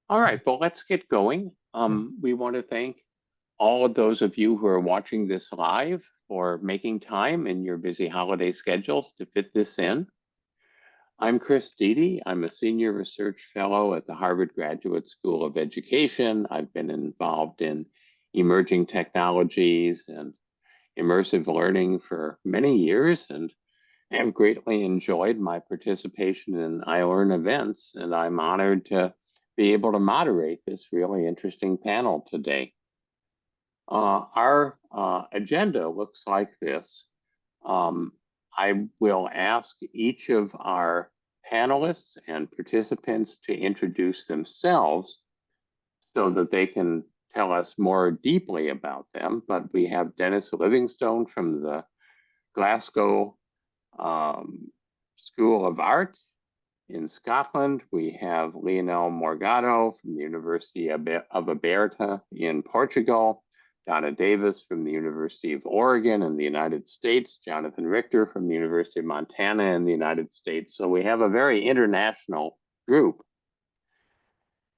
All right, well, let's get going. We want to thank all of those of you who are watching this live for making time in your busy holiday schedules to fit this in. I'm Chris Dede. I'm a senior research fellow at the Harvard Graduate School of Education. I've been involved in emerging technologies and immersive learning for many years and have greatly enjoyed my participation in iLearn events, and I'm honored to be able to moderate this really interesting panel today. Our agenda looks like this. Um, I will ask each of our panelists and participants to introduce themselves so that they can tell us more deeply about them. But we have Dennis Livingstone from the Glasgow School of Art in Scotland. We have Leonel Morgado from the University of Aberta in Portugal, Donna Davis from the University of Oregon in the United States, Jonathon Richter from the University of Montana in the United States. So we have a very international group.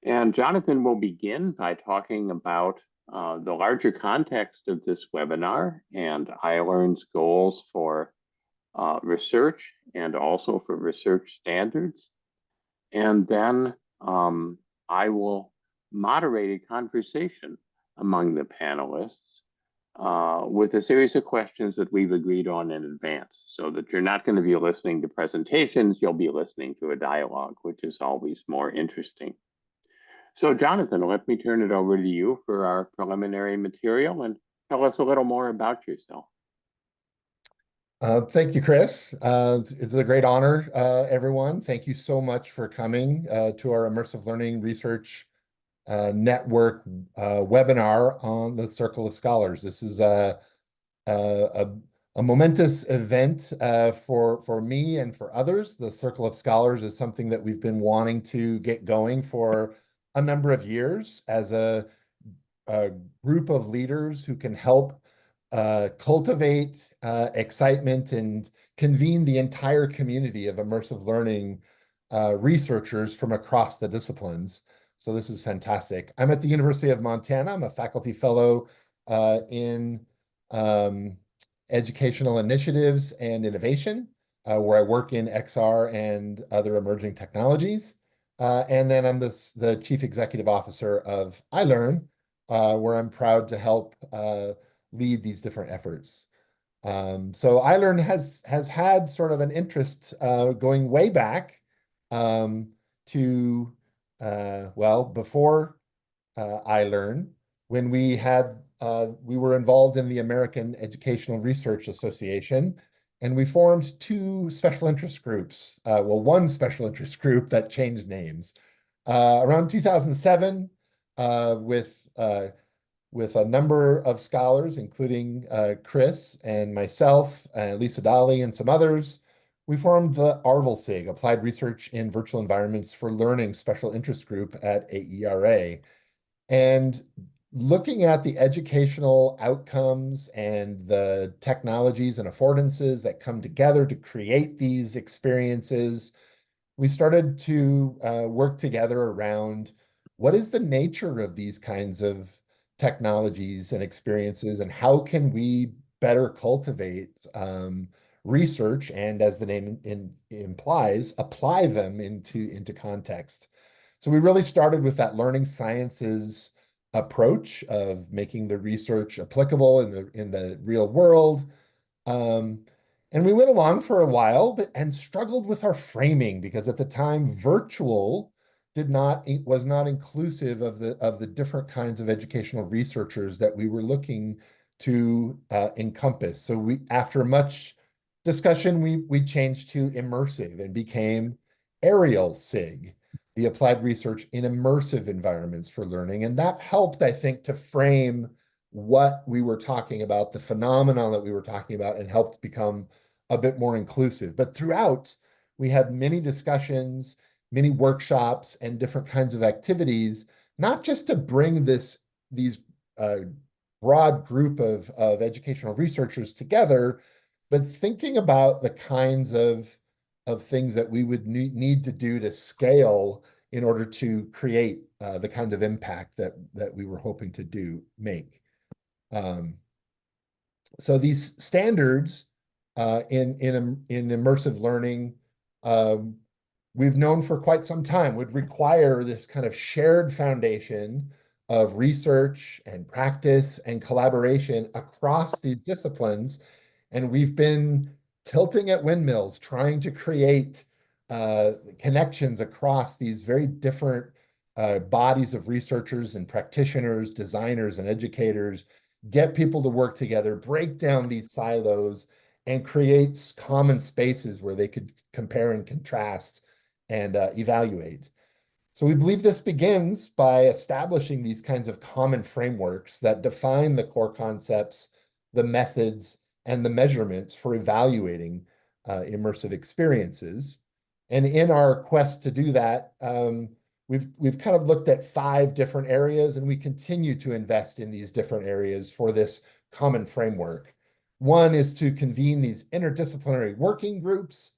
And Jonathon will begin by talking about the larger context of this webinar and iLearn's goals for research and also for research standards. And then I will moderate a conversation among the panelists with a series of questions that we've agreed on in advance, so that you're not going to be listening to presentations, you'll be listening to a dialogue, which is always more interesting. So Jonathon, let me turn it over to you for our preliminary material and tell us a little more about yourself. Thank you, Chris. It's a great honor, everyone. Thank you so much for coming to our Immersive Learning Research Network webinar on the Circle of Scholars. This is a momentous event for me and for others. The Circle of Scholars is something that we've been wanting to get going for a number of years as a group of leaders who can help cultivate excitement and convene the entire community of immersive learning researchers from across the disciplines. So this is fantastic. I'm at the University of Montana. I'm a faculty fellow in educational initiatives and innovation, where I work in XR and other emerging technologies. And then I'm the chief executive officer of iLearn, where I'm proud to help lead these different efforts. So iLearn has had sort of an interest going way back to well, before iLearn, when we were involved in the American Educational Research Association, and we formed two special interest groups. Well, one special interest group that changed names around 2007 with a number of scholars, including Chris and myself, Lisa Dolly, and some others. We formed the ARVLSIG, Applied Research in Virtual Environments for Learning Special Interest Group at AERA. And looking at the educational outcomes and the technologies and affordances that come together to create these experiences, we started to work together around what is the nature of these kinds of technologies and experiences, and how can we better cultivate research and, as the name implies, apply them into context. So we really started with that learning sciences approach of making the research applicable in the real world. And we went along for a while, and struggled with our framing, because at the time, virtual was not inclusive of the different kinds of educational researchers that we were looking to encompass. So after much discussion, we changed to immersive and became ARIEL-SIG, the Applied Research in Immersive Environments for Learning. And that helped, I think, to frame what we were talking about, the phenomenon that we were talking about, and helped become a bit more inclusive. But throughout, we had many discussions, many workshops, and different kinds of activities, not just to bring these broad group of educational researchers together, but thinking about the kinds of things that we would need to do to scale in order to create the kind of impact that we were hoping to make. So these standards in immersive learning, we've known for quite some time would require this kind of shared foundation of research and practice and collaboration across these disciplines. And we've been tilting at windmills, trying to create connections across these very different bodies of researchers and practitioners, designers and educators, get people to work together, break down these silos, and create common spaces where they could compare and contrast and evaluate. So we believe this begins by establishing these kinds of common frameworks that define the core concepts, the methods, and the measurements for evaluating immersive experiences. And in our quest to do that, we've kind of looked at 5 different areas, and we continue to invest in these different areas for this common framework. One is to convene these interdisciplinary working groups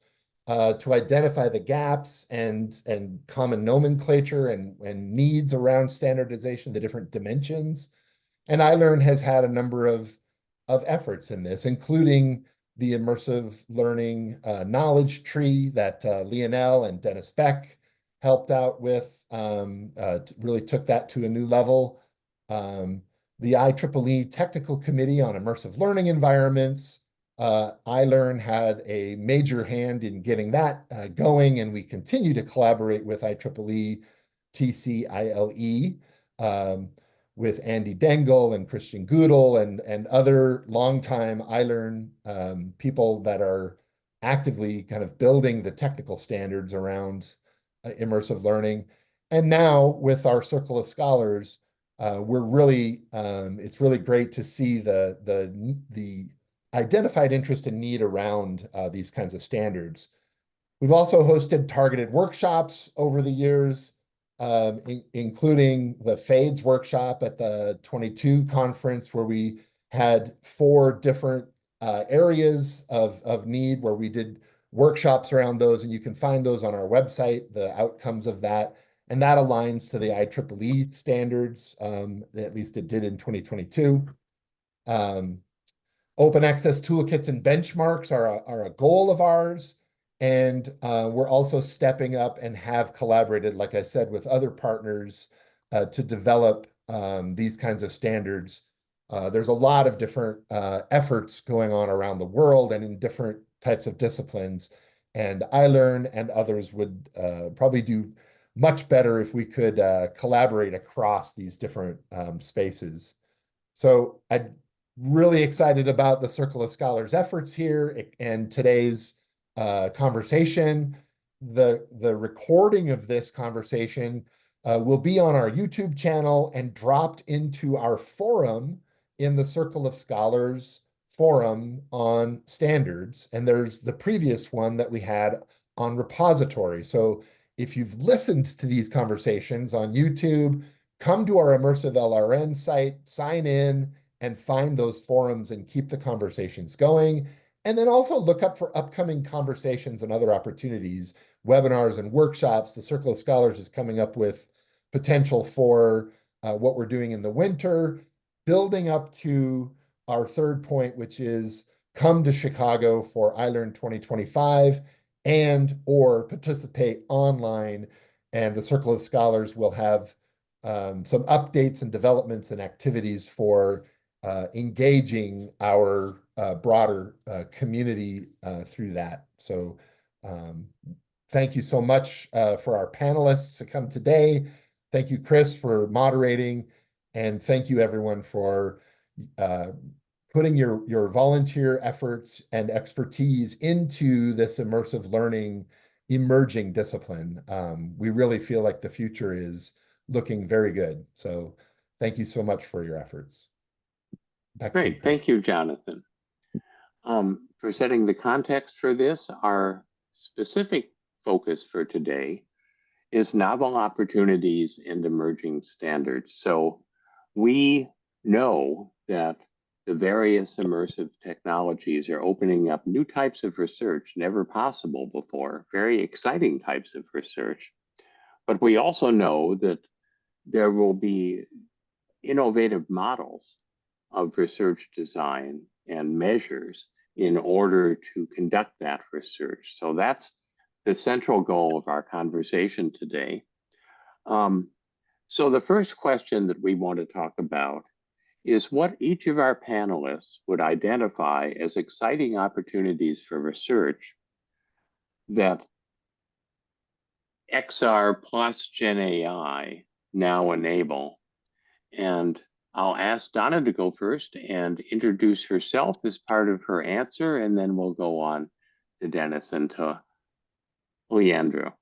to identify the gaps and common nomenclature and needs around standardization, the different dimensions. And iLearn has had a number of efforts in this, including the immersive learning knowledge tree that Leonel and Dennis Beck helped out with, really took that to a new level. The IEEE Technical Committee on Immersive Learning Environments, iLearn had a major hand in getting that going, and we continue to collaborate with IEEE TCILE, with Andy Dengel and Christian Goodall and other longtime iLearn people that are actively kind of building the technical standards around immersive learning. And now with our Circle of Scholars, we're really, it's really great to see the identified interest and need around these kinds of standards. We've also hosted targeted workshops over the years, including the FADES workshop at the 22 conference, where we had 4 different areas of need where we did workshops around those, and you can find those on our website, the outcomes of that. And that aligns to the IEEE standards, at least it did in 2022. Open access toolkits and benchmarks are a goal of ours. And we're also stepping up and have collaborated, like I said, with other partners to develop these kinds of standards. There's a lot of different efforts going on around the world and in different types of disciplines. And iLearn and others would probably do much better if we could collaborate across these different spaces. So I'm really excited about the Circle of Scholars efforts here and today's conversation. The recording of this conversation will be on our YouTube channel and dropped into our forum in the Circle of Scholars forum on standards. And there's the previous one that we had on repository. So if you've listened to these conversations on YouTube, come to our Immersive LRN site, sign in, and find those forums and keep the conversations going. And then also look up for upcoming conversations and other opportunities, webinars and workshops. The Circle of Scholars is coming up with potential for what we're doing in the winter, building up to our third point, which is come to Chicago for iLearn 2025 and or participate online. And the Circle of Scholars will have some updates and developments and activities for engaging our broader community through that. So thank you so much for our panelists to come today. Thank you, Chris, for moderating. And thank you, everyone, for putting your volunteer efforts and expertise into this immersive learning emerging discipline. We really feel like the future is looking very good. So thank you so much for your efforts. Great. Thank you, Jonathan. For setting the context for this, our specific focus for today is novel opportunities and emerging standards. So we know that the various immersive technologies are opening up new types of research never possible before, very exciting types of research. But we also know that there will be innovative models of research design and measures in order to conduct that research. So that's the central goal of our conversation today. So the first question that we want to talk about is what each of our panelists would identify as exciting opportunities for research that XR plus GenAI now enable. And I'll ask Donna to go first and introduce herself as part of her answer, and then we'll go on to Dennis and to Leonel.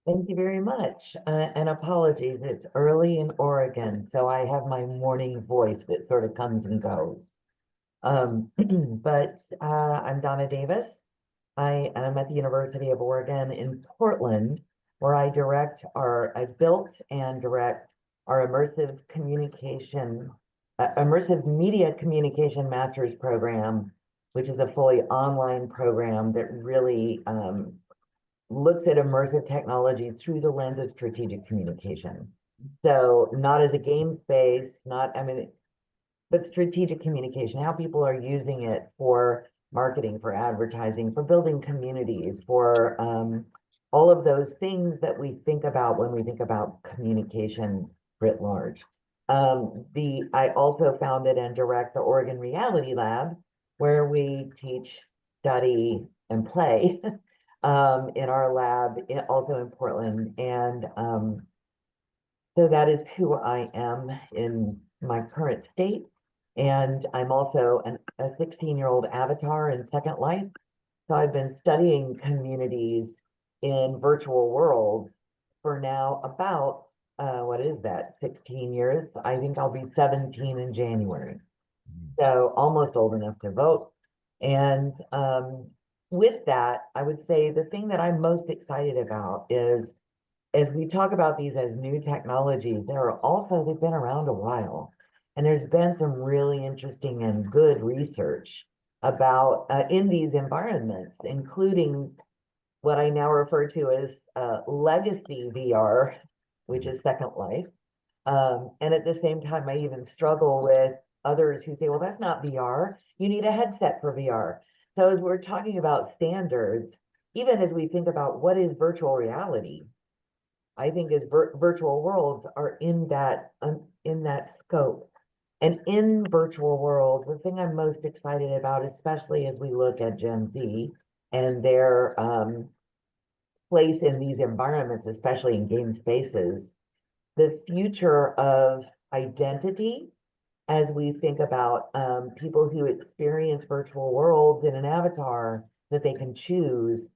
Thank you very much. And apologies, it's early in Oregon, so I have my morning voice that sort of comes and goes. But I'm Donna Davis. I am at the University of Oregon in Portland, where I built and direct our immersive media communication master's program, which is a fully online program that really looks at immersive technology through the lens of strategic communication. So not as a game space, but strategic communication, how people are using it for marketing, for advertising, for building communities, for all of those things that we think about when we think about communication writ large. I also founded and direct the Oregon Reality Lab, where we teach, study, and play in our lab, also in Portland. And so that is who I am in my current state. And I'm also a 16-year-old avatar in Second Life. So I've been studying communities in virtual worlds for now about, 16 years? I think I'll be 17 in January. So almost old enough to vote. And with that, I would say the thing that I'm most excited about is, as we talk about these as new technologies, they've been around a while. And there's been some really interesting and good research about in these environments, including what I now refer to as legacy VR, which is Second Life. And at the same time, I even struggle with others who say, well, that's not VR. You need a headset for VR. So as we're talking about standards, even as we think about what is virtual reality, I think as virtual worlds are in that scope. And in virtual worlds, the thing I'm most excited about, especially as we look at Gen Z and their place in these environments, especially in game spaces, the future of identity, as we think about people who experience virtual worlds in an avatar that they can choose,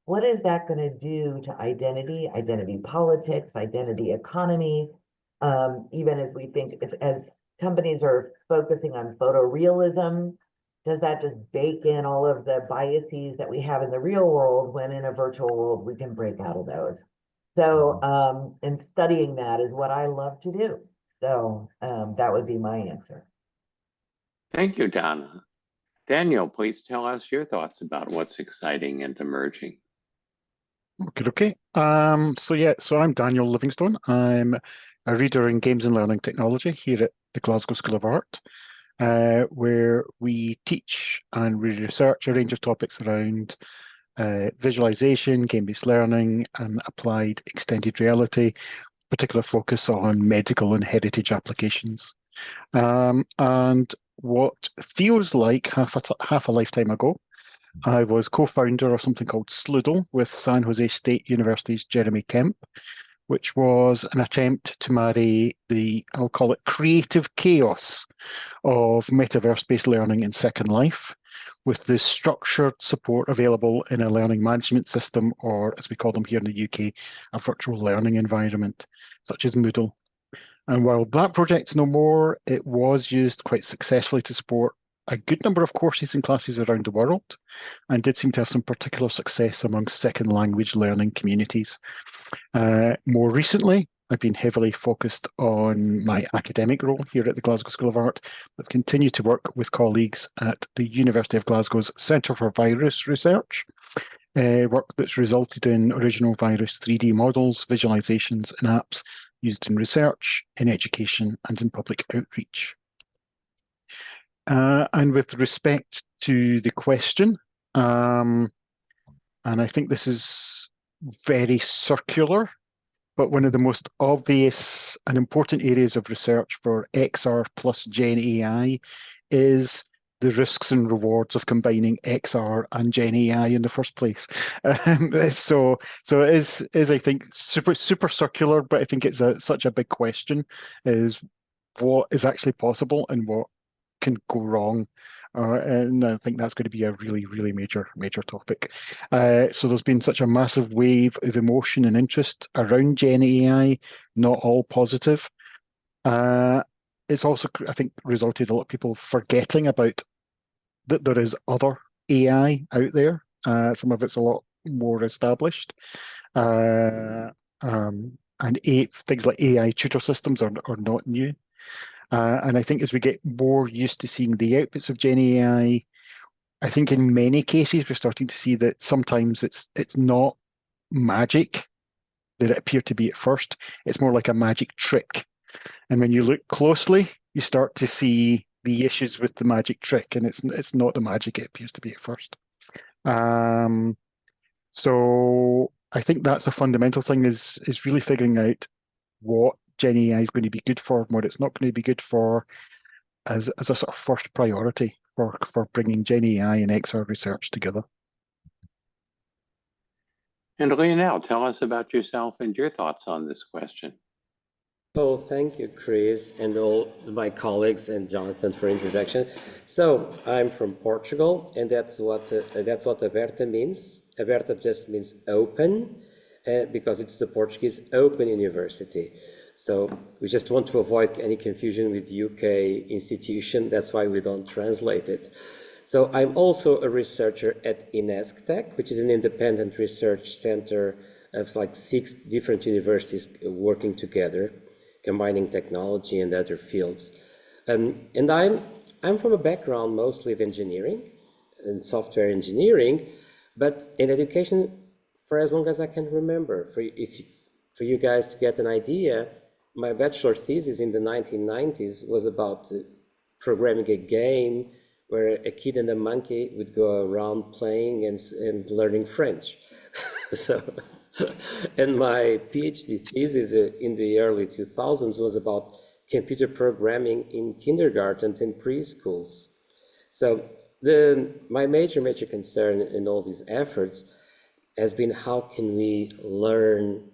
what is that going to do to identity politics, identity economy, even as we think, as companies are focusing on photorealism, does that just bake in all of the biases that we have in the real world when in a virtual world we can break out of those? So, and studying that is what I love to do. So that would be my answer. Thank you, Donna. Daniel, please tell us your thoughts about what's exciting and emerging. Okay. So I'm Daniel Livingstone. I'm a reader in games and learning technology here at the Glasgow School of Art, where we teach and we research a range of topics around visualization, game-based learning, and applied extended reality, particular focus on medical and heritage applications. And what feels like half a lifetime ago, I was co-founder of something called Sloodle with San Jose State University's Jeremy Kemp, which was an attempt to marry I'll call it creative chaos of metaverse-based learning in Second Life with the structured support available in a learning management system, or as we call them here in the UK, a virtual learning environment, such as Moodle. And while that project's no more, it was used quite successfully to support a good number of courses and classes around the world, and did seem to have some particular success among second language learning communities. More recently, I've been heavily focused on my academic role here at the Glasgow School of Art, but continue to work with colleagues at the University of Glasgow's Centre for Virus Research work that's resulted in original virus 3D models, visualizations, and apps used in research, in education, and in public outreach. And with respect to the question, and I think this is very circular, but one of the most obvious and important areas of research for XR plus GenAI is the risks and rewards of combining XR and GenAI in the first place. So it is I think super circular, but I think it's such a big question: is what is actually possible and what can go wrong. And I think that's going to be a really major topic. So there's been such a massive wave of emotion and interest around GenAI, not all positive. It's also, I think, resulted in a lot of people forgetting about that there is other AI out there. Some of it's a lot more established. And things like AI tutor systems are not new. And I think as we get more used to seeing the outputs of GenAI, I think in many cases we're starting to see that sometimes it's not magic that it appeared to be at first. It's more like a magic trick. And when you look closely, you start to see the issues with the magic trick, and it's not the magic it appears to be at first. So I think that's a fundamental thing is really figuring out what GenAI is going to be good for and what it's not going to be good for as a sort of first priority for bringing GenAI and XR research together. And Leonel, tell us about yourself and your thoughts on this question. Oh, thank you, Chris, and all my colleagues and Jonathon for introduction. So I'm from Portugal, and that's what Aberta means. Aberta just means open, because it's the Portuguese Open University. So we just want to avoid any confusion with UK institution. That's why we don't translate it. So I'm also a researcher at INESC Tech, which is an independent research center of like 6 different universities working together, combining technology and other fields. And I'm from a background mostly of engineering and software engineering, but in education for as long as I can remember. For you guys to get an idea, my bachelor thesis in the 1990s was about programming a game where a kid and a monkey would go around playing and learning French. So, and my PhD thesis in the early 2000s was about computer programming in kindergartens and preschools. So my major concern in all these efforts has been how can we learn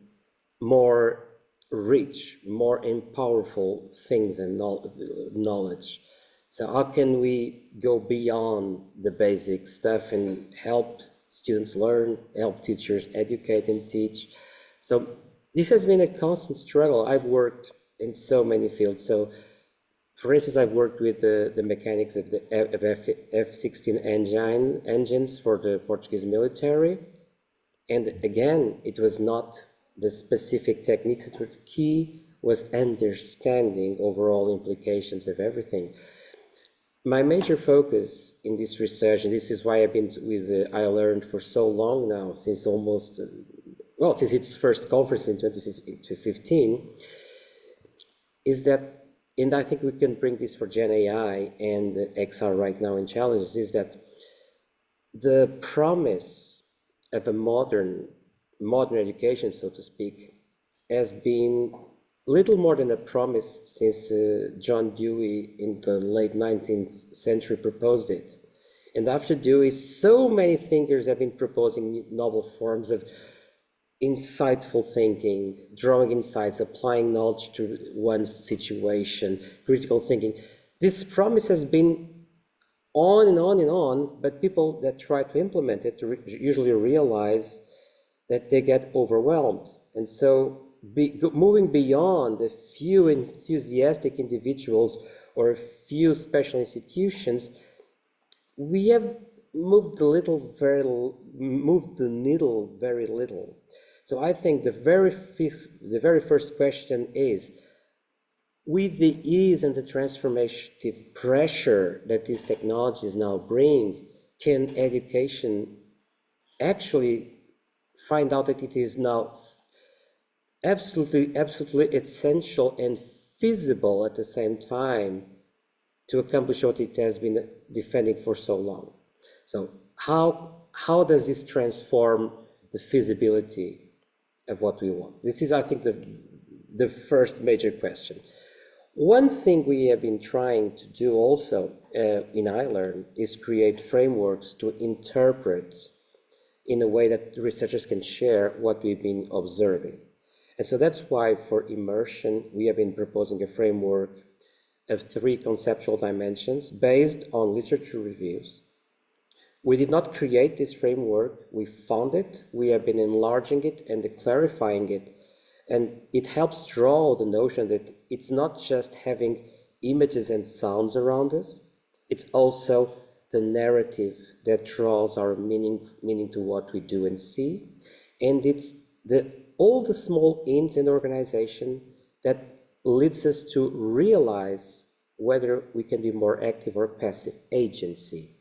more rich, more powerful things and knowledge. So how can we go beyond the basic stuff and help students learn, help teachers educate and teach? So this has been a constant struggle. I've worked in so many fields. So for instance, I've worked with the mechanics of the F-16 engines for the Portuguese military. And again, it was not the specific techniques that were key, was understanding overall implications of everything. My major focus in this research, and this is why I've been with iLearn for so long now, since since its first conference in 2015, is that, and I think we can bring this for GenAI and XR right now in challenges, is that the promise of a modern education, so to speak, has been little more than a promise since John Dewey in the late 19th century proposed it. And after Dewey, so many thinkers have been proposing novel forms of insightful thinking, drawing insights, applying knowledge to one's situation, critical thinking. This promise has been on and on and on, but people that try to implement it usually realize that they get overwhelmed. And so moving beyond a few enthusiastic individuals or a few special institutions, we have moved the needle very little. So I think the very first question is, with the ease and the transformative pressure that these technologies now bring, can education actually find out that it is now absolutely essential and feasible at the same time to accomplish what it has been defending for so long. So how does this transform the feasibility of what we want? This is, I think, the first major question. One thing we have been trying to do also in iLearn is create frameworks to interpret in a way that researchers can share what we've been observing. And so that's why for immersion, we have been proposing a framework of 3 conceptual dimensions based on literature reviews. We did not create this framework, we found it, we have been enlarging it and clarifying it. And it helps draw the notion that it's not just having images and sounds around us, it's also the narrative that draws our meaning to what we do and see. And it's all the small hints in the organization that leads us to realize whether we can be more active or passive. Agency.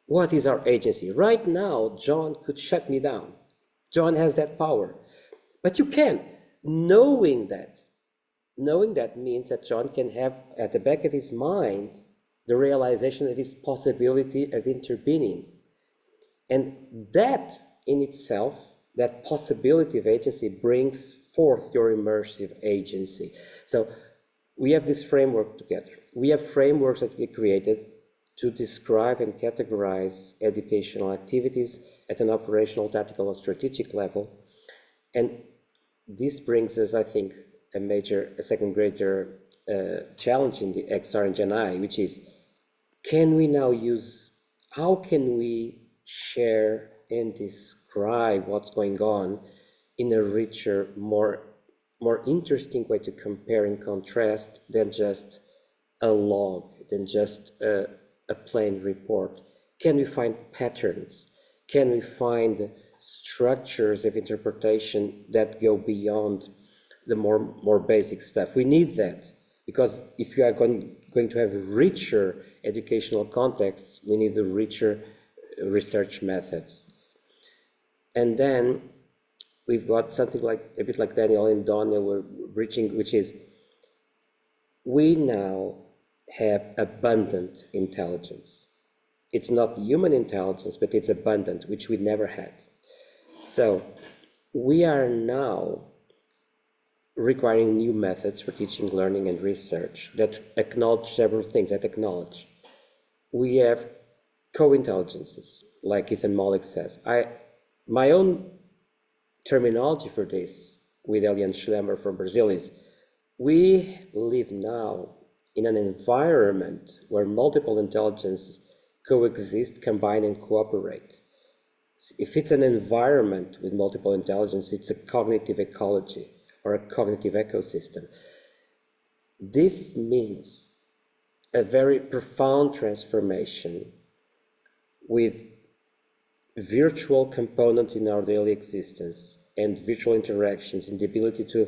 What is our agency? Right now, John could shut me down. John has that power. But you can. Knowing that means that John can have at the back of his mind the realization of his possibility of intervening. And that in itself, that possibility of agency brings forth your immersive agency. So we have this framework together. We have frameworks that we created to describe and categorize educational activities at an operational, tactical, or strategic level. And this brings us, I think, a second greater challenge in the XR and GenAI, which is, how can we share and describe what's going on in a richer, more interesting way to compare and contrast than just a log, than just a plain report? Can we find patterns? Can we find structures of interpretation that go beyond the more basic stuff? We need that, because if you are going to have richer educational contexts, we need the richer research methods. And then we've got something like, a bit like Daniel and Donna were reaching, which is, we now have abundant intelligence. It's not human intelligence, but it's abundant, which we never had. So we are now requiring new methods for teaching, learning, and research that acknowledge several things, that acknowledge. We have co-intelligences, like Ethan Mollick says. My own terminology for this with Eliane Schlemmer from Brazil is, we live now in an environment where multiple intelligences coexist, combine, and cooperate. If it's an environment with multiple intelligence, it's a cognitive ecology or a cognitive ecosystem. This means a very profound transformation with virtual components in our daily existence and virtual interactions and the ability to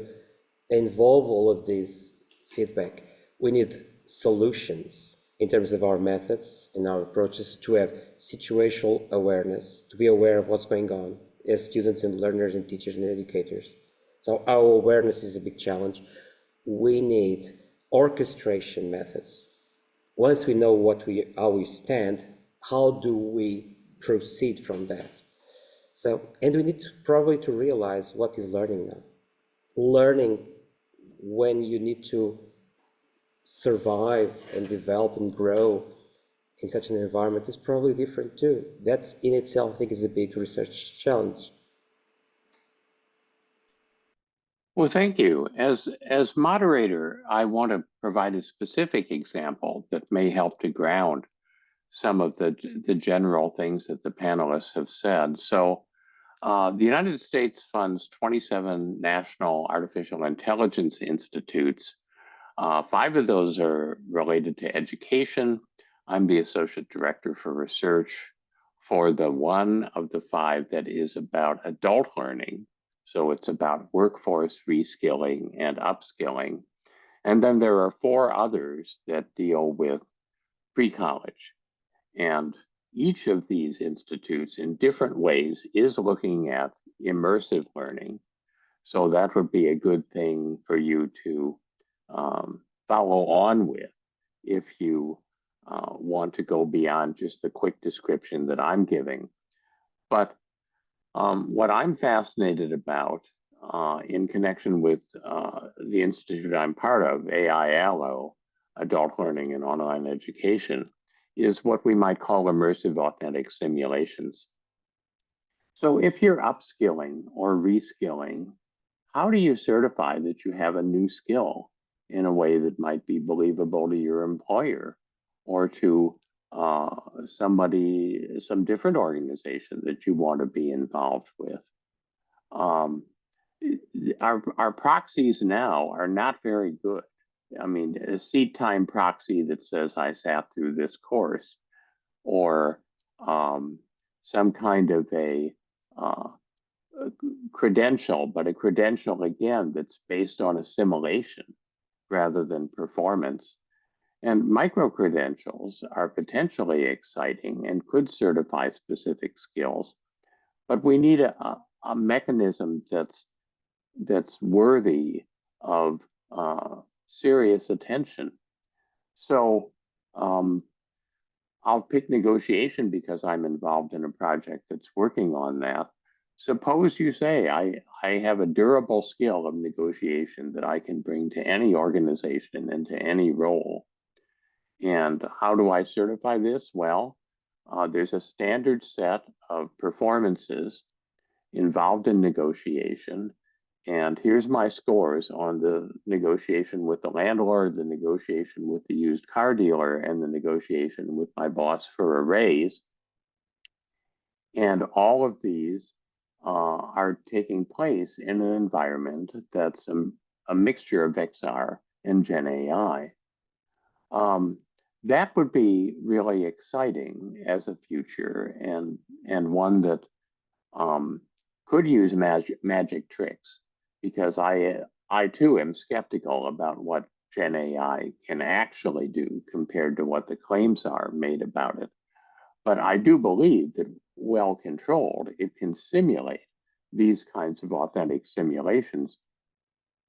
involve all of this feedback. We need solutions in terms of our methods and our approaches to have situational awareness, to be aware of what's going on as students and learners and teachers and educators. So our awareness is a big challenge. We need orchestration methods. Once we know how we stand, how do we proceed from that? So, and we need probably to realize what is learning now. Learning when you need to survive and develop and grow in such an environment is probably different too. That's in itself, I think, is a big research challenge. Well, thank you. As moderator, I want to provide a specific example that may help to ground some of the general things that the panelists have said. So the United States funds 27 national artificial intelligence institutes. 5 of those are related to education. I'm the associate director for research for the one of the 5 that is about adult learning. So it's about workforce reskilling and upskilling. And then there are 4 others that deal with pre-college. And each of these institutes in different ways is looking at immersive learning. So that would be a good thing for you to follow on with if you want to go beyond just the quick description that I'm giving. But what I'm fascinated about in connection with the institute I'm part of, AI Allo, Adult Learning and Online Education, is what we might call immersive authentic simulations. So if you're upskilling or reskilling, how do you certify that you have a new skill in a way that might be believable to your employer or to some different organization that you want to be involved with? Our proxies now are not very good. I mean, a seat time proxy that says I sat through this course, or some kind of a credential, but a credential again that's based on assimilation rather than performance. And micro-credentials are potentially exciting and could certify specific skills, but we need a mechanism that's worthy of serious attention. So I'll pick negotiation because I'm involved in a project that's working on that. Suppose you say, I have a durable skill of negotiation that I can bring to any organization and to any role. And how do I certify this? Well, there's a standard set of performances involved in negotiation. And here's my scores on the negotiation with the landlord, the negotiation with the used car dealer, and the negotiation with my boss for a raise. And all of these are taking place in an environment that's a mixture of XR and GenAI. That would be really exciting as a future, and one that could use magic tricks, because I too am skeptical about what GenAI can actually do compared to what the claims are made about it. But I do believe that well controlled, it can simulate these kinds of authentic simulations.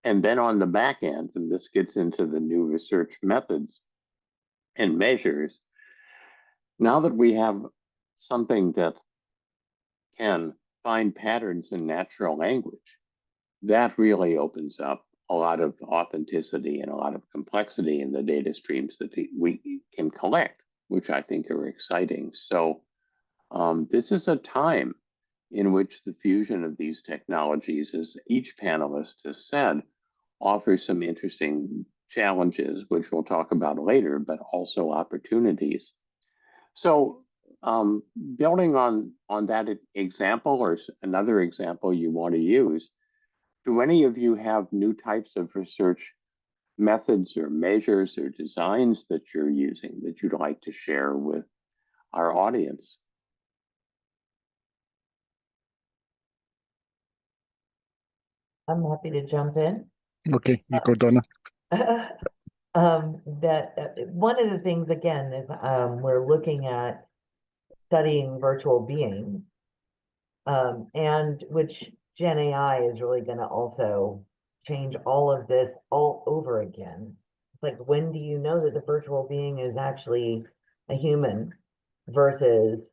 And then on the back end, and this gets into the new research methods and measures, now that we have something that can find patterns in natural language, that really opens up a lot of authenticity and a lot of complexity in the data streams that we can collect, which I think are exciting. So this is a time in which the fusion of these technologies, as each panelist has said, offers some interesting challenges, which we'll talk about later, but also opportunities. So building on that example, or another example you want to use, do any of you have new types of research methods or measures or designs that you're using that you'd like to share with our audience? I'm happy to jump in. Okay, you go, Donna. One of the things, again, is we're looking at studying virtual beings, and which GenAI is really going to also change all of this all over again. It's like, when do you know that the virtual being is actually a human versus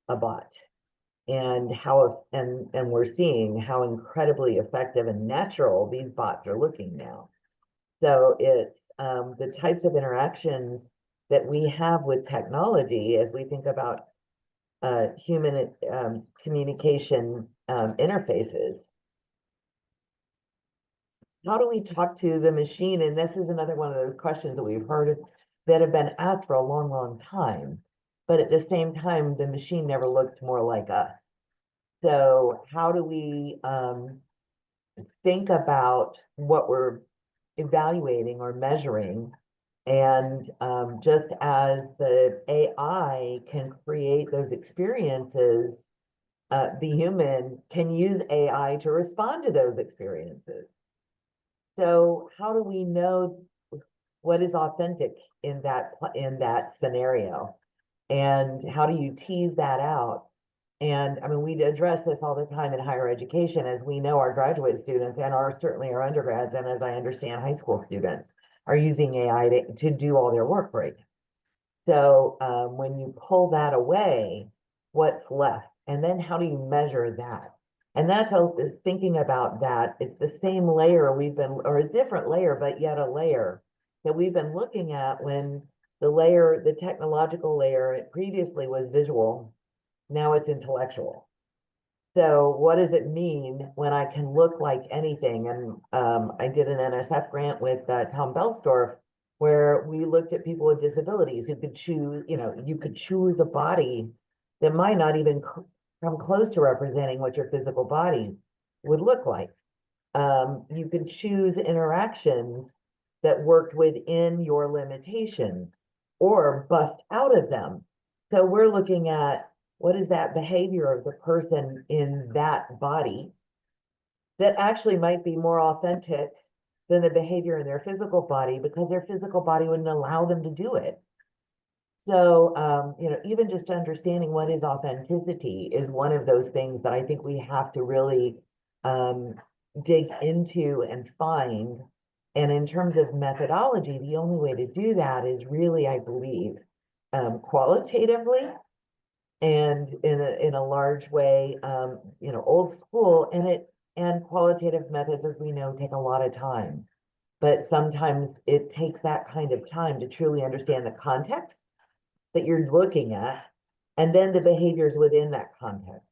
a bot? And how, and we're seeing how incredibly effective and natural these bots are looking now. So it's the types of interactions that we have with technology as we think about human communication interfaces. How do we talk to the machine? And this is another one of those questions that we've heard that have been asked for a long, long time. But at the same time, the machine never looked more like us. So how do we think about what we're evaluating or measuring? And just as the AI can create those experiences, the human can use AI to respond to those experiences. So how do we know what is authentic in that scenario? And how do you tease that out? And I mean, we address this all the time in higher education, as we know our graduate students and certainly our undergrads, and as I understand high school students are using AI to do all their work right now. So when you pull that away, what's left? And then how do you measure that? And that's how thinking about that. It's the same layer or a different layer, but yet a layer that we've been looking at when the technological layer previously was visual. Now it's intellectual. So what does it mean when I can look like anything? And I did an NSF grant with Tom Belsdorf, where we looked at people with disabilities who could choose, you could choose a body that might not even come close to representing what your physical body would look like. You could choose interactions that worked within your limitations or bust out of them. So we're looking at what is that behavior of the person in that body that actually might be more authentic than the behavior in their physical body, because their physical body wouldn't allow them to do it. So, even just understanding what is authenticity is one of those things that I think we have to really dig into and find. And in terms of methodology, the only way to do that is really, I believe, qualitatively and in a large way, old school, and qualitative methods, as we know, take a lot of time. But sometimes it takes that kind of time to truly understand the context that you're looking at, and then the behaviors within that context.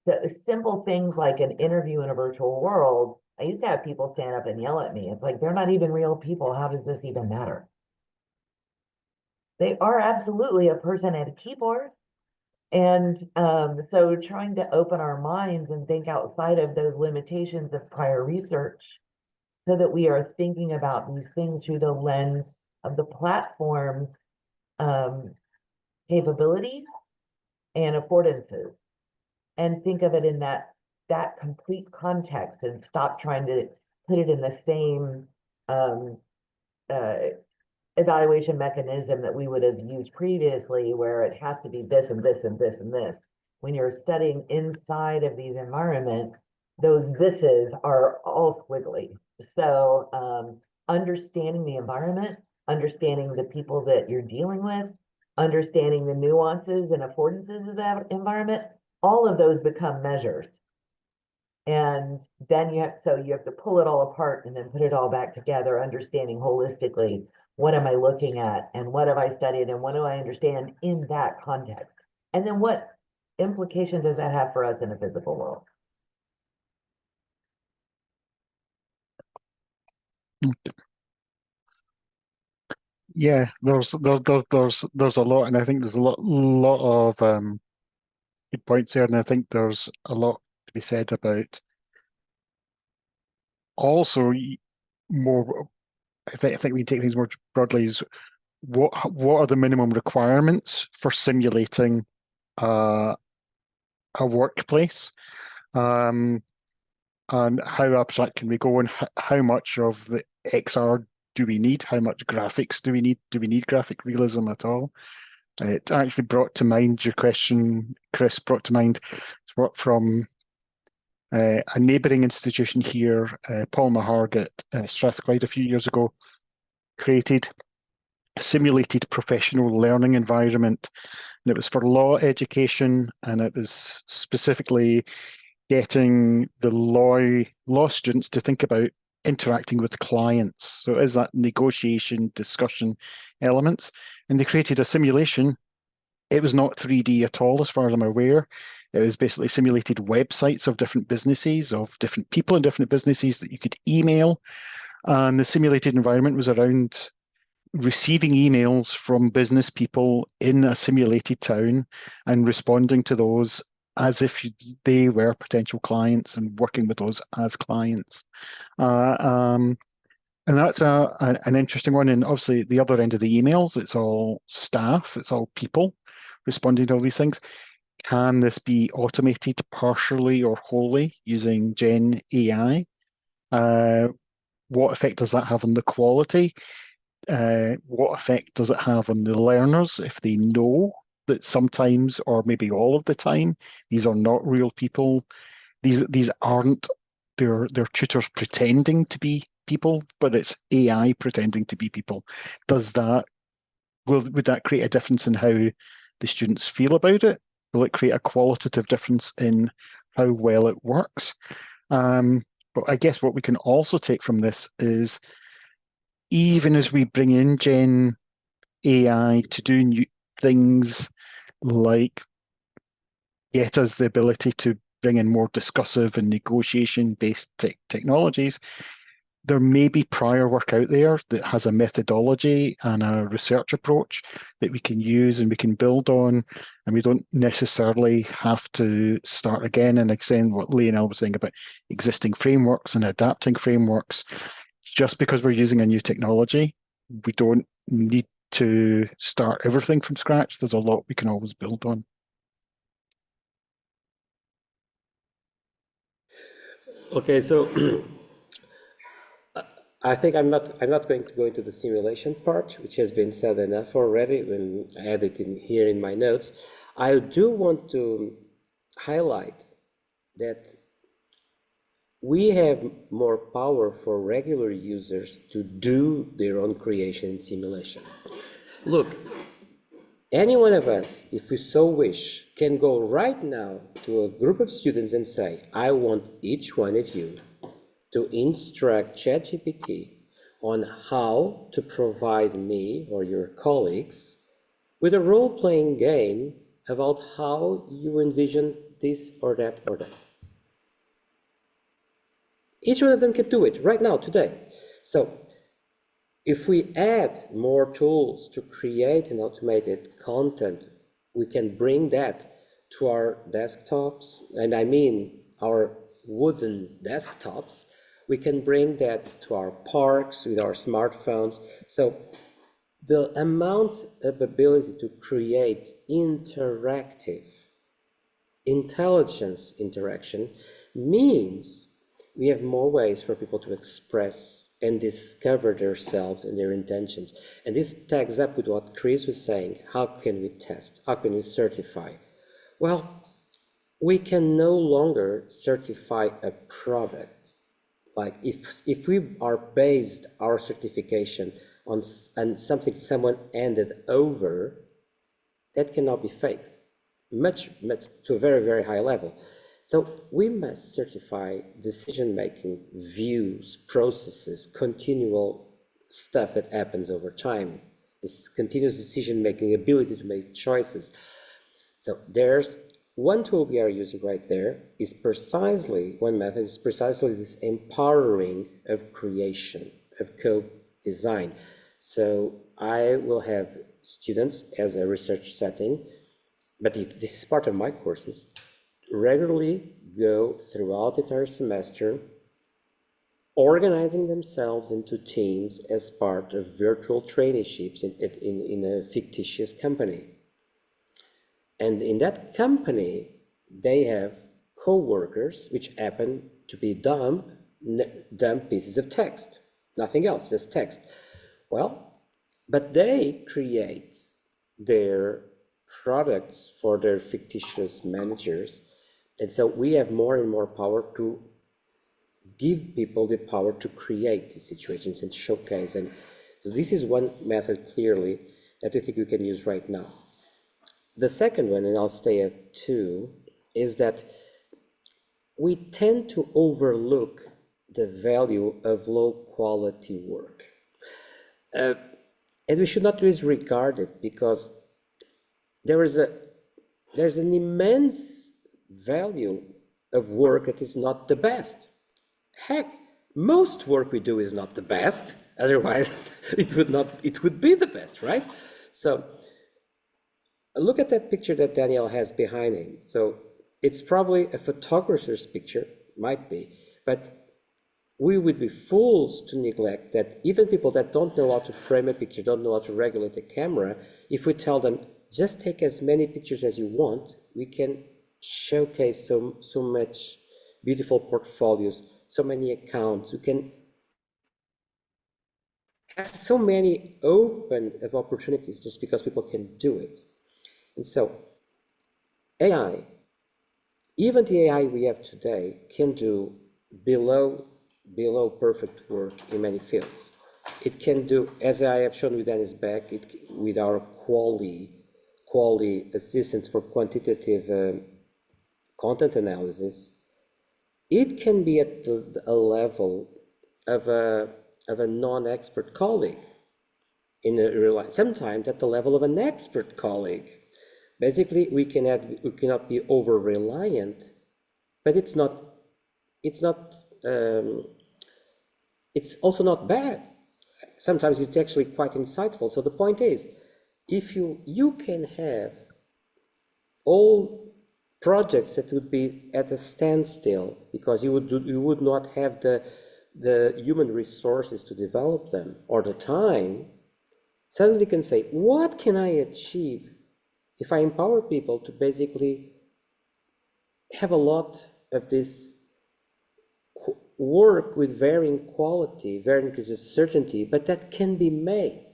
So simple things like an interview in a virtual world, I used to have people stand up and yell at me. It's like, they're not even real people. How does this even matter? They are absolutely a person at a keyboard. And so trying to open our minds and think outside of those limitations of prior research so that we are thinking about these things through the lens of the platform's capabilities and affordances, and think of it in that complete context, and stop trying to put it in the same evaluation mechanism that we would have used previously, where it has to be this and this and this and this. When you're studying inside of these environments, those thises are all squiggly. So understanding the environment, understanding the people that you're dealing with, understanding the nuances and affordances of that environment, all of those become measures. And then you have to pull it all apart and then put it all back together, understanding holistically, what am I looking at, and what have I studied, and what do I understand in that context? And then what implications does that have for us in the physical world? Yeah, there's a lot, and I think there's a lot of good points there, and I think there's a lot to be said about also more. I think we take things more broadly is what are the minimum requirements for simulating a workplace, and how abstract can we go, and how much of the XR do we need? How much graphics do we need? Do we need graphic realism at all? It actually brought to mind your question, Chris, brought to mind from a neighbouring institution here, Paul Maharg at Strathclyde a few years ago, created a simulated professional learning environment. And it was for law education, and it was specifically getting the law students to think about interacting with clients. So is that negotiation, discussion elements? And they created a simulation. It was not 3D at all, as far as I'm aware. It was basically simulated websites of different businesses, of different people in different businesses that you could email. And the simulated environment was around receiving emails from business people in a simulated town and responding to those as if they were potential clients and working with those as clients. And that's an interesting one. And obviously, the other end of the emails, it's all staff, it's all people responding to all these things. Can this be automated partially or wholly using GenAI? What effect does that have on the quality? What effect does it have on the learners if they know that sometimes, or maybe all of the time, these are not real people. These aren't their tutors pretending to be people, but it's AI pretending to be people. Would that create a difference in how the students feel about it? Will it create a qualitative difference in how well it works? But I guess what we can also take from this is, even as we bring in Gen AI to do new things like get us the ability to bring in more discussive and negotiation-based technologies, there may be prior work out there that has a methodology and a research approach that we can use and we can build on, and we don't necessarily have to start again and extend what Leonel was saying about existing frameworks and adapting frameworks. Just because we're using a new technology, we don't need to start everything from scratch. There's a lot we can always build on. Okay, so I think I'm not going to go into the simulation part, which has been said enough already when I had it in here in my notes. I do want to highlight that we have more power for regular users to do their own creation in simulation. Look, any one of us, if we so wish, can go right now to a group of students and say, I want each one of you to instruct ChatGPT on how to provide me or your colleagues with a role-playing game about how you envision this or that or that. Each one of them can do it right now, today. So if we add more tools to create an automated content, we can bring that to our desktops, and I mean our wooden desktops. We can bring that to our parks with our smartphones. So the amount of ability to create interactive intelligence interaction means we have more ways for people to express and discover themselves and their intentions. And this tags up with what Chris was saying. How can we test? How can we certify? Well, we can no longer certify a product. Like if we are based our certification on something someone handed over, that cannot be faked, much to a very, very high level. So we must certify decision-making, views, processes, continual stuff that happens over time, this continuous decision-making, ability to make choices. So there's one tool we are using right there is precisely, one method is precisely this empowering of creation, of co-design. So I will have students as a research setting, but this is part of my courses, regularly go throughout the entire semester organizing themselves into teams as part of virtual traineeships in a fictitious company. And in that company, they have co-workers which happen to be dumb pieces of text, nothing else, just text. Well, but they create their products for their fictitious managers. And so we have more and more power to give people the power to create these situations and showcase. And so this is one method clearly that I think we can use right now. The second one, and I'll stay at 2, is that we tend to overlook the value of low quality work. And we should not disregard it, because there's an immense value of work that is not the best. Heck, most work we do is not the best, otherwise it would be the best, right? So look at that picture that Daniel has behind him. So it's probably a photographer's picture, might be, but we would be fools to neglect that even people that don't know how to frame a picture, don't know how to regulate a camera, if we tell them, just take as many pictures as you want, we can showcase so much beautiful portfolios, so many accounts. We can have so many open of opportunities just because people can do it. And so AI, even the AI we have today, can do below perfect work in many fields. It can do, as I have shown with Dennis Beck, with our quality assistance for quantitative content analysis, it can be at a level of a non-expert colleague in a real life, sometimes at the level of an expert colleague. Basically, we cannot be over reliant, but it's also not bad. Sometimes it's actually quite insightful. So the point is, if you can have all projects that would be at a standstill because you would not have the human resources to develop them or the time, suddenly can say, what can I achieve if I empower people to basically have a lot of this work with varying quality, varying degrees of certainty, but that can be made.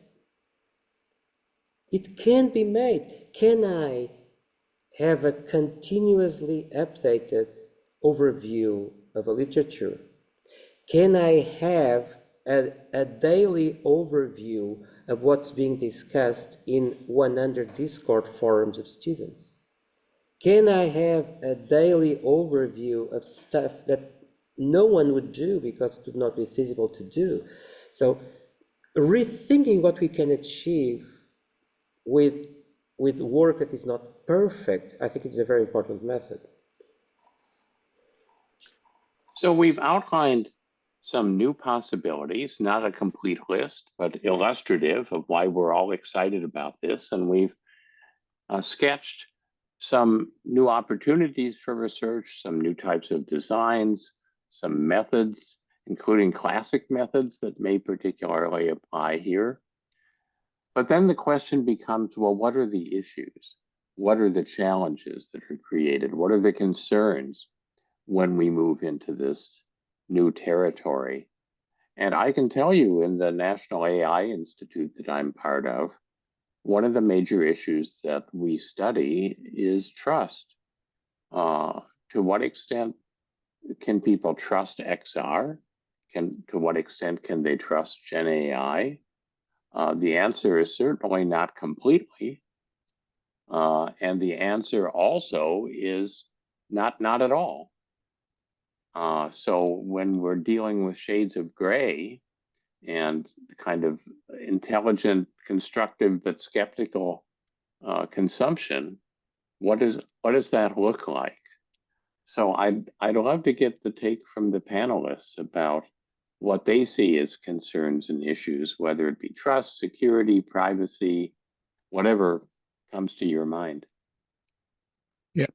It can be made. Can I have a continuously updated overview of a literature? Can I have a daily overview of what's being discussed in 100 Discord forums of students? Can I have a daily overview of stuff that no one would do because it would not be feasible to do? So rethinking what we can achieve with work that is not perfect, I think it's a very important method. So we've outlined some new possibilities, not a complete list, but illustrative of why we're all excited about this. And we've sketched some new opportunities for research, some new types of designs, some methods, including classic methods that may particularly apply here. But then the question becomes, well, what are the issues? What are the challenges that are created? What are the concerns when we move into this new territory? And I can tell you, in the National AI Institute that I'm part of, one of the major issues that we study is trust. To what extent can people trust XR? To what extent can they trust GenAI? The answer is certainly not completely. And the answer also is not at all. So when we're dealing with shades of gray and kind of intelligent, constructive, but skeptical consumption, what does that look like? So I'd love to get the take from the panelists about what they see as concerns and issues, whether it be trust, security, privacy, whatever comes to your mind. Yeah,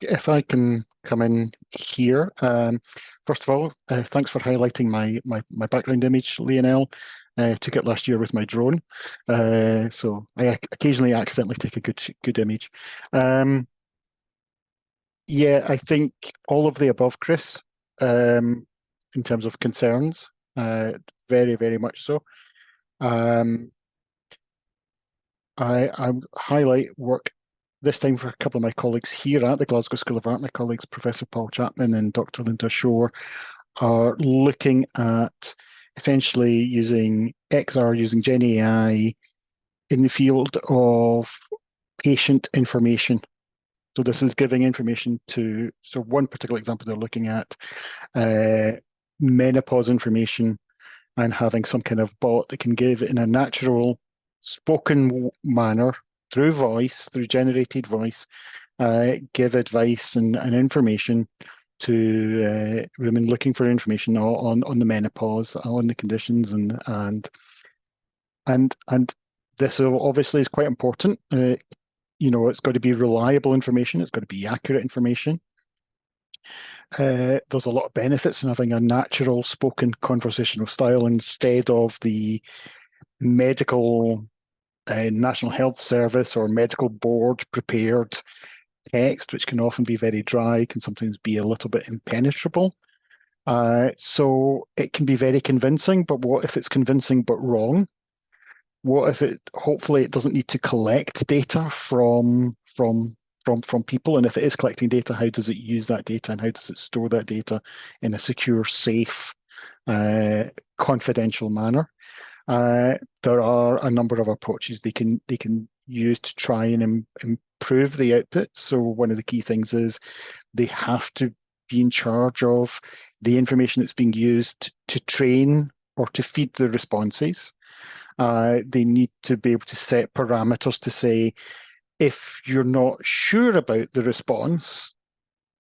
if I can come in here. First of all, thanks for highlighting my background image, Leonel. Took it last year with my drone, so I occasionally accidentally take a good image. Yeah, I think all of the above, Chris, in terms of concerns, very, very much so. I highlight work this time for a couple of my colleagues here at the Glasgow School of Art. My colleagues, Professor Paul Chapman and Dr. Linda Shore, are looking at essentially using XR, using GenAI in the field of patient information. So this is giving information to, so one particular example they're looking at, menopause information, and having some kind of bot that can give in a natural spoken manner through voice, through generated voice, give advice and information to women looking for information on the menopause, on the conditions, and this obviously is quite important. You know, it's got to be reliable information. It's got to be accurate information. There's a lot of benefits in having a natural spoken conversational style instead of the medical National Health Service or medical board prepared text, which can often be very dry, can sometimes be a little bit impenetrable. So it can be very convincing, but what if it's convincing but wrong? what if it, hopefully it doesn't need to collect data from people, and if it is collecting data, how does it use that data, and how does it store that data in a secure, safe, confidential manner? There are a number of approaches they can use to try and improve the output. So one of the key things is they have to be in charge of the information that's being used to train or to feed the responses. They need to be able to set parameters to say, if you're not sure about the response,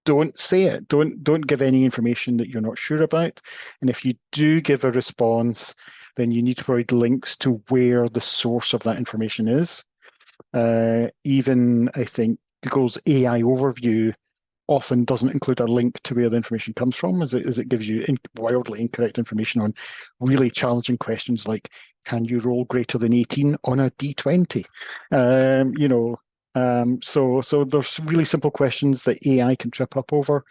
don't say it. Don't give any information that you're not sure about. And if you do give a response, then you need to provide links to where the source of that information is. Even I think Google's AI overview often doesn't include a link to where the information comes from, as it gives you wildly incorrect information on really challenging questions like, can you roll greater than 18 on a D20? So there's really simple questions that AI can trip up over.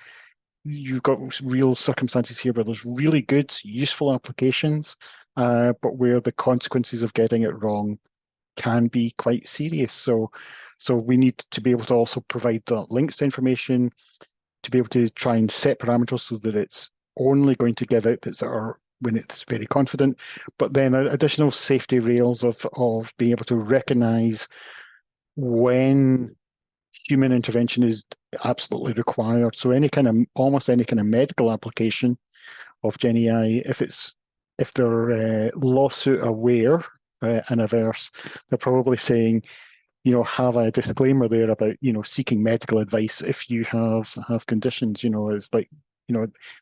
You've got real circumstances here where there's really good, useful applications, but where the consequences of getting it wrong can be quite serious. So we need to be able to also provide the links to information, to be able to try and set parameters so that it's only going to give outputs that are when it's very confident, but then additional safety rails of being able to recognize when human intervention is absolutely required. So almost any kind of medical application of GenAI, if they're lawsuit aware and averse, they're probably saying, have a disclaimer there about, seeking medical advice if you have conditions. It's like,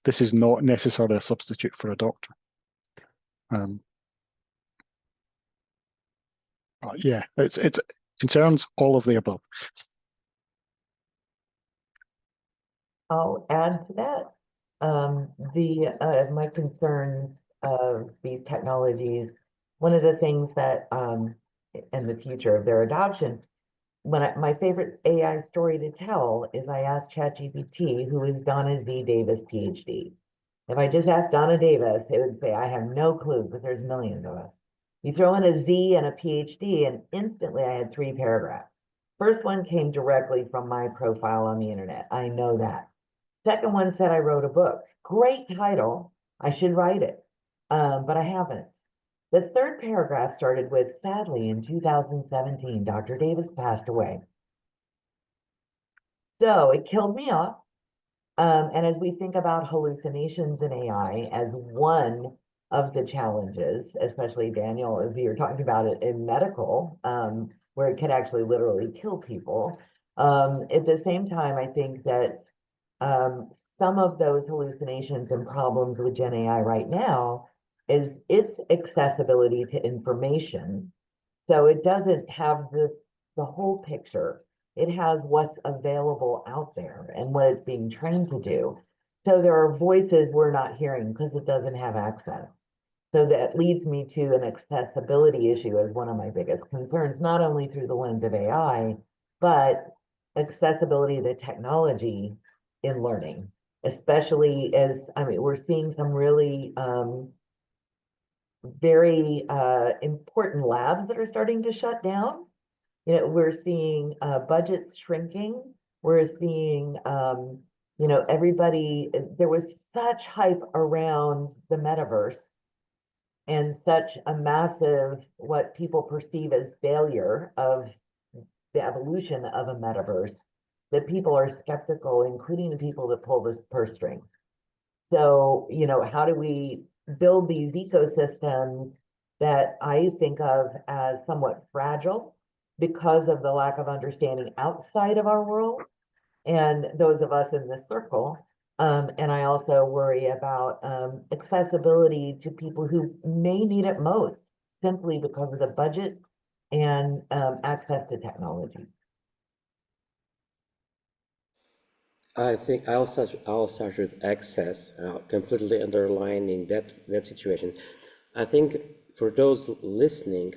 this is not necessarily a substitute for a doctor. Yeah, it's concerns all of the above. I'll add to that. My concerns of these technologies, one of the things that in the future of their adoption, my favorite AI story to tell is I asked ChatGPT, who is Donna Z. Davis, PhD. If I just asked Donna Davis, it would say, I have no clue, because there's millions of us. You throw in a Z and a PhD, and instantly I had 3 paragraphs. First one came directly from my profile on the internet. I know that. Second one said I wrote a book. Great title. I should write it, but I haven't. The third paragraph started with, sadly, in 2017, Dr. Davis passed away. So it killed me off. And as we think about hallucinations in AI as one of the challenges, especially Daniel, as you're talking about it in medical, where it could actually literally kill people. At the same time, I think that some of those hallucinations and problems with GenAI right now is its accessibility to information. So it doesn't have the whole picture. It has what's available out there and what it's being trained to do. So there are voices we're not hearing because it doesn't have access. So that leads me to an accessibility issue as one of my biggest concerns, not only through the lens of AI, but accessibility to technology in learning, especially as, we're seeing some really very important labs that are starting to shut down. We're seeing budgets shrinking. We're seeing, everybody, there was such hype around the metaverse and such a massive, what people perceive as failure of the evolution of a metaverse, that people are skeptical, including the people that pull the purse strings. So, how do we build these ecosystems that I think of as somewhat fragile because of the lack of understanding outside of our world and those of us in this circle? And I also worry about accessibility to people who may need it most, simply because of the budget and access to technology. I think I'll start with access, completely underlining that situation. I think for those listening,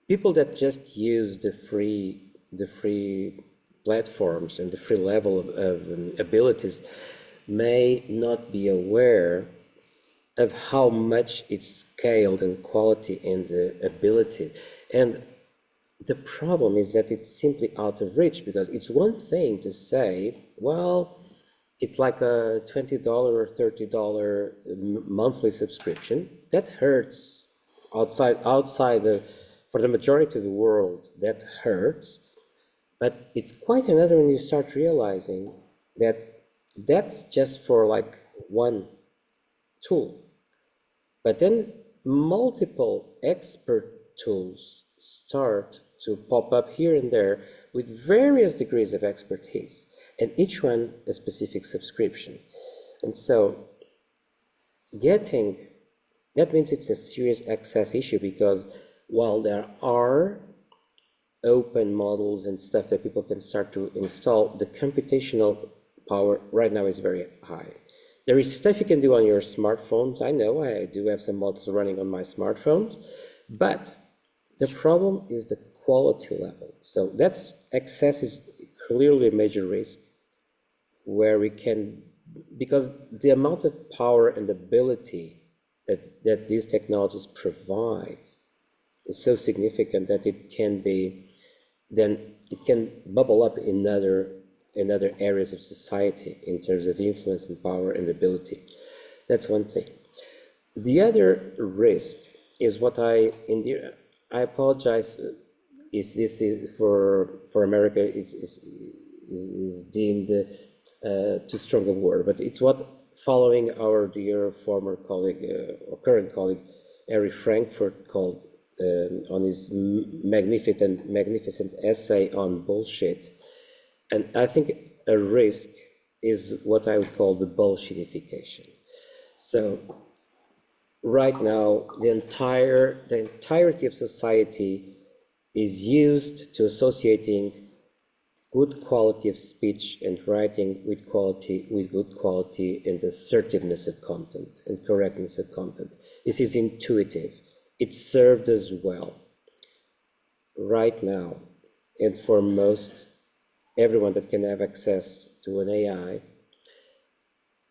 people that just use the free platforms and the free level of abilities may not be aware of how much it's scaled in quality and the ability. And the problem is that it's simply out of reach, because it's one thing to say, well, it's like a $20 or $30 monthly subscription. That hurts for the majority of the world, that hurts. But it's quite another when you start realizing that that's just for like one tool. But then multiple expert tools start to pop up here and there with various degrees of expertise, and each one a specific subscription. And so that means it's a serious access issue, because while there are open models and stuff that people can start to install, the computational power right now is very high. There is stuff you can do on your smartphones. I know I do have some models running on my smartphones, but the problem is the quality level. So that's access is clearly a major risk, where we can, because the amount of power and ability that these technologies provide is so significant that it can bubble up in other areas of society in terms of influence and power and ability. That's one thing. The other risk is what I apologize if this is for America is deemed too strong a word, but it's what, following our dear former colleague or current colleague Harry Frankfurt called on his magnificent essay on bullshit. And I think a risk is what I would call the bullshitification. So right now, the entirety of society is used to associating good quality of speech and writing with good quality and assertiveness of content and correctness of content. This is intuitive. It served us well right now, and for everyone that can have access to an AI,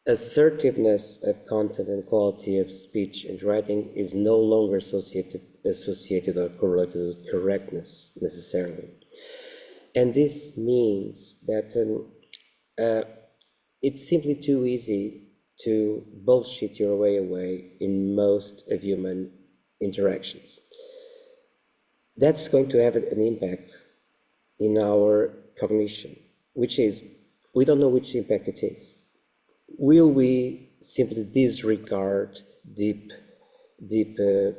assertiveness of content and quality of speech and writing is no longer associated or correlated with correctness necessarily. And this means that it's simply too easy to bullshit your way away in most of human interactions. That's going to have an impact in our cognition, which is, we don't know which impact it is. Will we simply disregard deep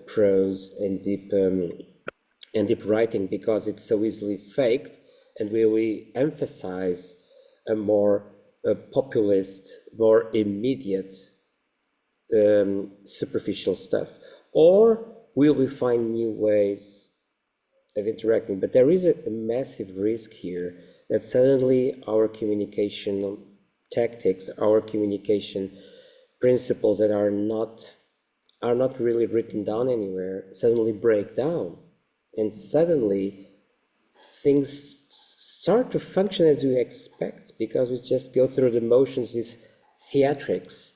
prose and deep writing because it's so easily faked, and will we emphasize a more populist, more immediate, superficial stuff? Or will we find new ways of interacting? But there is a massive risk here that suddenly our communication tactics, our communication principles that are not really written down anywhere suddenly break down, and suddenly things start to function as we expect, because we just go through the motions, these theatrics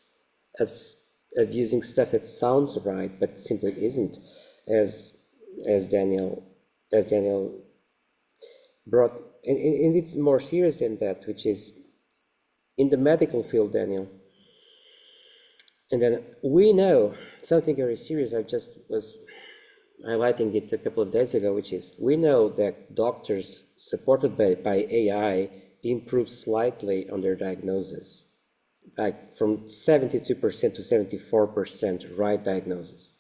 of using stuff that sounds right but simply isn't, as Daniel brought. And it's more serious than that, which is in the medical field, Daniel. And then we know something very serious. I just was highlighting it a couple of days ago, which is, we know that doctors supported by AI improve slightly on their diagnosis, like from 72% to 74% right diagnosis.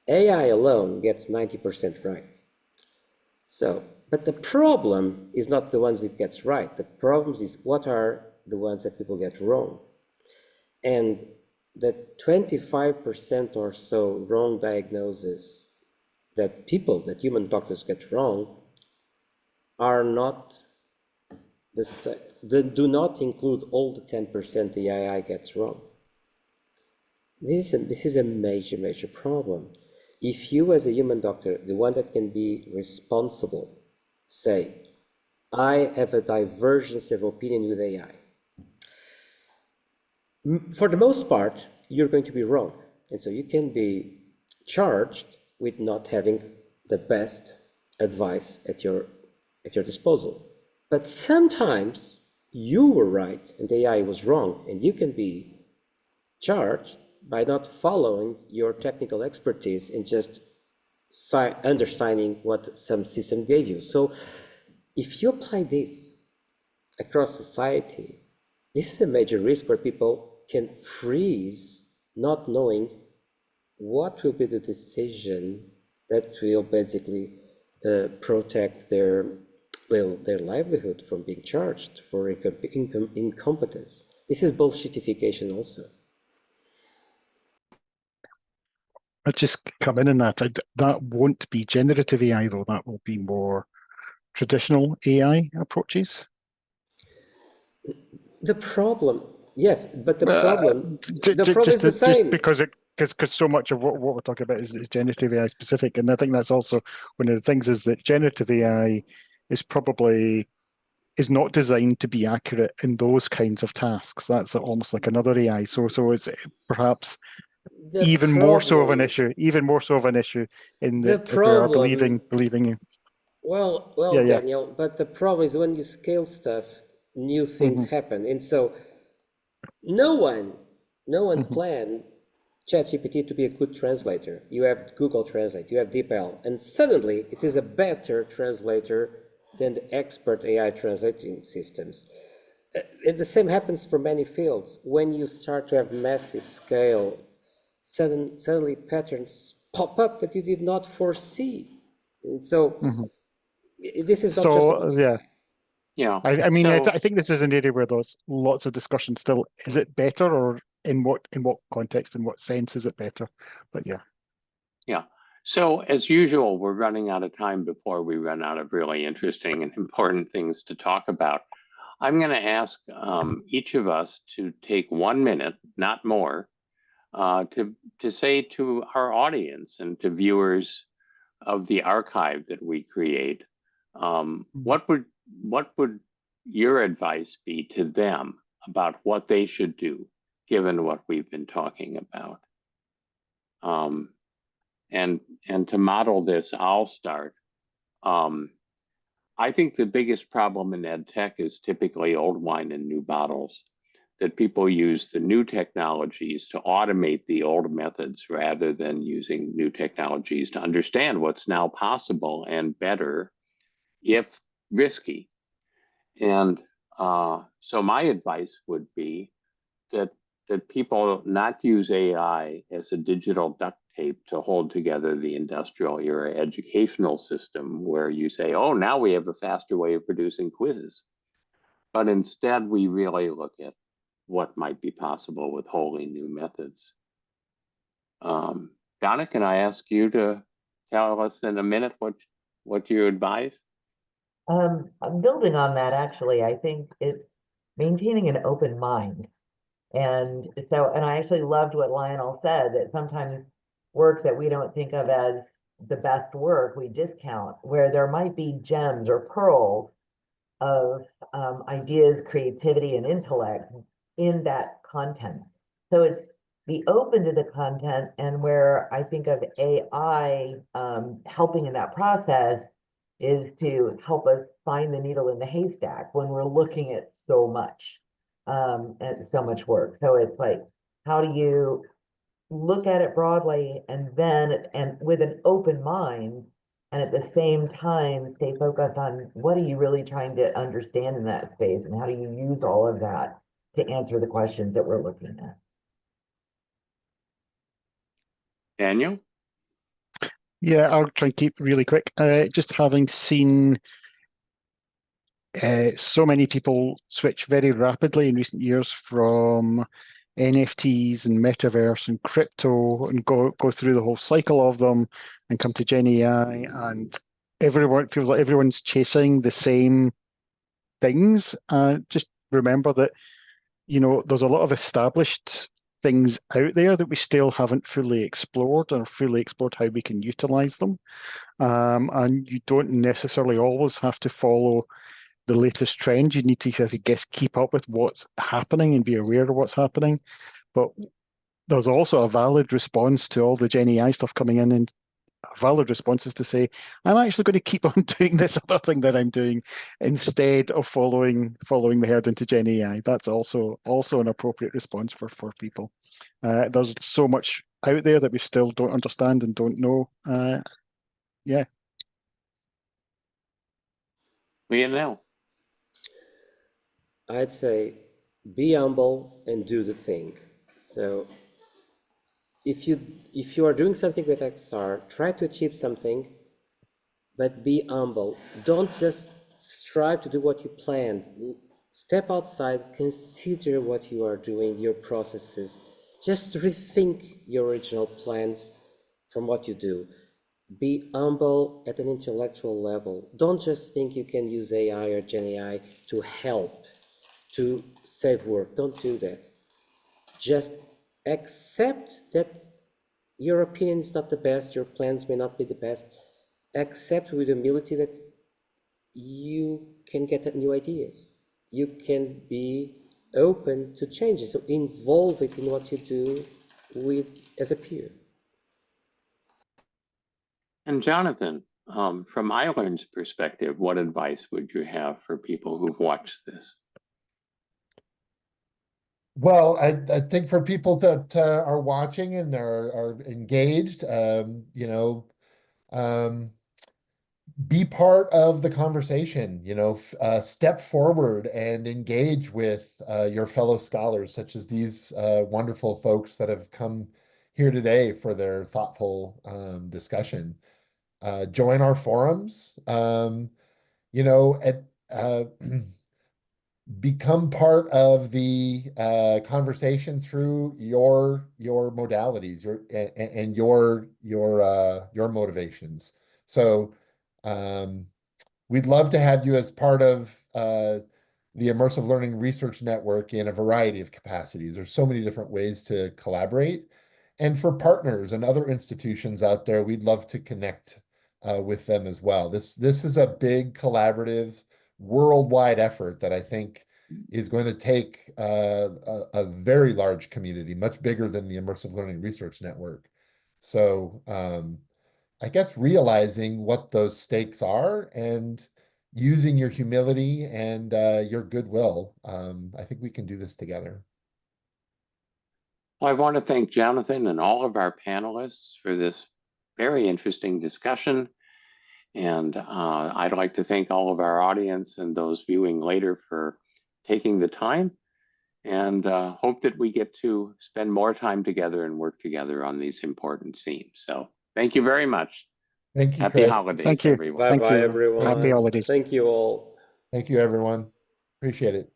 AI alone gets 90% right. So, but the problem is not the ones it gets right. The problem is what are the ones that people get wrong. And the 25% or so wrong diagnosis that human doctors get wrong are not they do not include all the 10% the AI gets wrong. This is a major problem. If you, as a human doctor, the one that can be responsible, say, I have a divergence of opinion with AI, for the most part, you're going to be wrong. And so you can be charged with not having the best advice at your disposal. But sometimes you were right and the AI was wrong, and you can be charged by not following your technical expertise and just undersigning what some system gave you. So if you apply this across society, this is a major risk where people can freeze, not knowing what will be the decision that will basically protect their livelihood from being charged for incompetence. This is bullshitification also. I just come in on that. That won't be generative AI, though. That will be more traditional AI approaches. The problem, yes, but the problem is the Just same. because so much of what we're talking about is generative AI specific, and I think that's also one of the things is that generative AI is not designed to be accurate in those kinds of tasks. That's almost like another AI. So it's perhaps even more so of an issue in that if we are believing in. Well, Yeah. Daniel, but the problem is when you scale stuff, new things happen. And so no one planned ChatGPT to be a good translator. You have Google Translate, you have DeepL, and suddenly it is a better translator than the expert AI translating systems. And the same happens for many fields. When you start to have massive scale, suddenly patterns pop up that you did not foresee. And so this is not just... Yeah. I mean, I think this is an area where there's lots of discussion still. Is it better, or in what context, in what sense is it better? But yeah. So as usual, we're running out of time before we run out of really interesting and important things to talk about. I'm going to ask each of us to take 1 minute, not more, to say to our audience and to viewers of the archive that we create, what would your advice be to them about what they should do, given what we've been talking about? And to model this, I'll start. I think the biggest problem in ed tech is typically old wine in new bottles, that people use the new technologies to automate the old methods rather than using new technologies to understand what's now possible and better, if risky. And so my advice would be that people not use AI as a digital duct tape to hold together the industrial era educational system where you say, oh, now we have a faster way of producing quizzes. But instead, we really look at what might be possible with wholly new methods. Donna, can I ask you to tell us in a minute what you advise? I'm building on that, actually. I think it's maintaining an open mind. And I actually loved what Leonel said, that sometimes work that we don't think of as the best work, we discount, where there might be gems or pearls of ideas, creativity, and intellect in that content. So it's be open to the content, and where I think of AI helping in that process is to help us find the needle in the haystack when we're looking at so much and so much work. So it's like, how do you look at it broadly and with an open mind, and at the same time stay focused on what are you really trying to understand in that space, and how do you use all of that to answer the questions that we're looking at. Daniel? Yeah, I'll try and keep really quick. Just having seen so many people switch very rapidly in recent years from NFTs and metaverse and crypto and go through the whole cycle of them and come to GenAI, and everyone feels like everyone's chasing the same things. Just remember that, there's a lot of established things out there that we still haven't fully explored or fully explored how we can utilize them. And you don't necessarily always have to follow the latest trend. You need to, I guess, keep up with what's happening and be aware of what's happening. But there's also a valid response to all the GenAI stuff coming in, and a valid response is to say, I'm actually going to keep on doing this other thing that I'm doing instead of following the herd into GenAI. That's also an appropriate response for people. There's so much out there that we still don't understand and don't know. Yeah. Leonel. I'd say be humble and do the thing. So if you are doing something with XR, try to achieve something, but be humble. Don't just strive to do what you planned. Step outside, consider what you are doing, your processes. Just rethink your original plans from what you do. Be humble at an intellectual level. Don't just think you can use AI or GenAI to help, to save work. Don't do that. Just accept that your opinion is not the best, your plans may not be the best. Accept with humility that you can get new ideas. You can be open to changes. So involve it in what you do as a peer. And Jonathon, from Ireland's perspective, what advice would you have for people who've watched this? Well, I think for people that are watching and are engaged, be part of the conversation, step forward and engage with your fellow scholars, such as these wonderful folks that have come here today for their thoughtful discussion. Join our forums, become part of the conversation through your modalities, and your motivations. So we'd love to have you as part of the Immersive Learning Research Network in a variety of capacities. There's so many different ways to collaborate. And for partners and other institutions out there, we'd love to connect with them as well. This is a big collaborative worldwide effort that I think is going to take a very large community, much bigger than the Immersive Learning Research Network. So I guess realizing what those stakes are and using your humility and your goodwill, I think we can do this together. Well, I want to thank Jonathon and all of our panelists for this very interesting discussion. And I'd like to thank all of our audience and those viewing later for taking the time, and hope that we get to spend more time together and work together on these important themes. So thank you very much. Thank you, Happy Chris. holidays, Thank you. everyone. Bye-bye, everyone. Happy holidays. Thank you all. Thank you, everyone. Appreciate it.